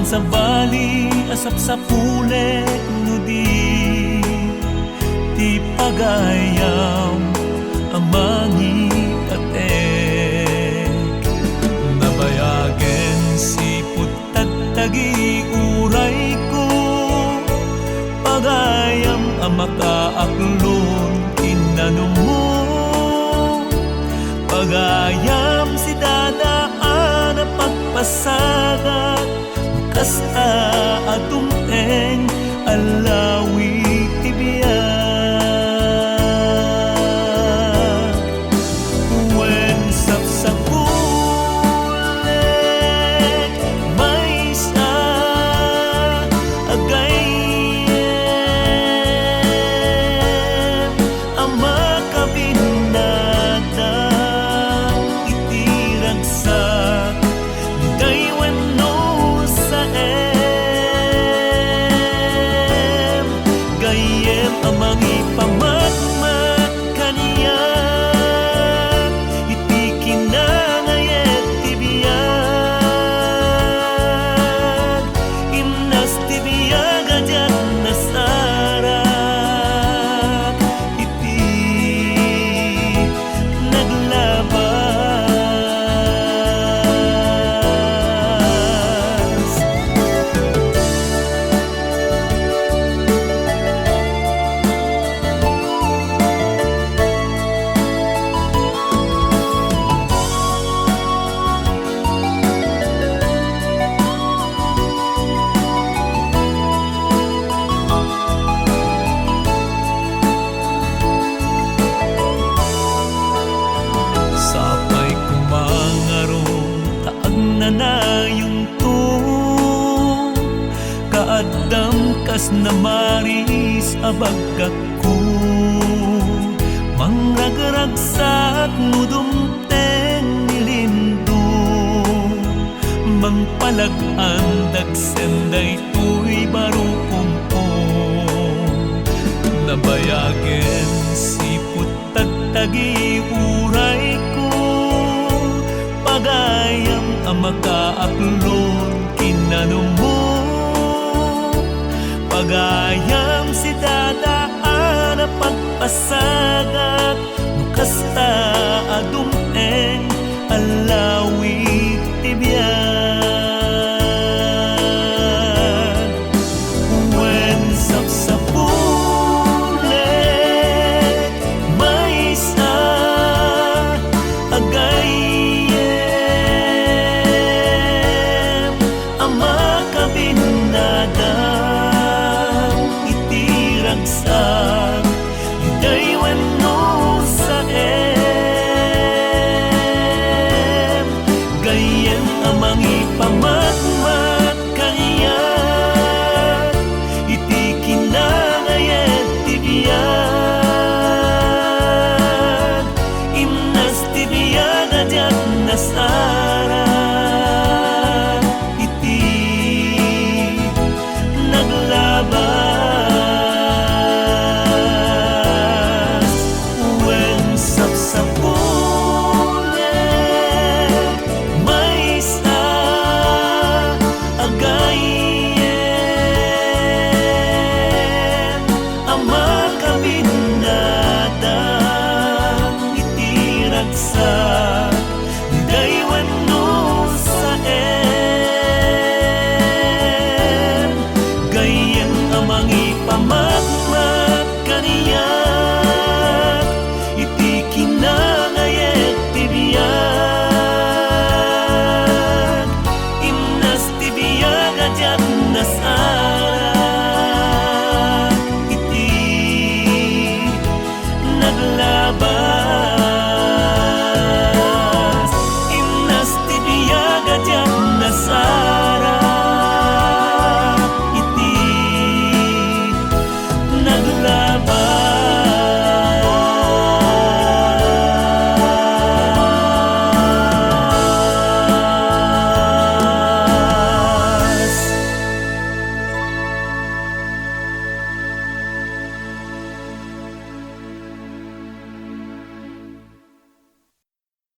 sa bali asap sa pule no ti pagayam amangi patek nabayagen si putagtagi uray ko pagayam amakaaklon tinanong mo pagayam si dadaan na pagpasagat kasta atumteng alawi tibiyak wen sapsapulek may sa agayem ama kabinadang itiragsak gaywen no sa gayem amang ipamagmat kaniya iti kinangayet tibiyag imnas tibiyag adyan nasarak iti naglabas sapay kumangarong taag nanayong to kaadam kas na maris abagak ko mangragragsak nudumteng nilindo mangpalagandag senday tuy barukumpong nabayagen si putagtagi uray ko pagayam amakaaklon kinanong mo pagayam si dadaan na pagpasagat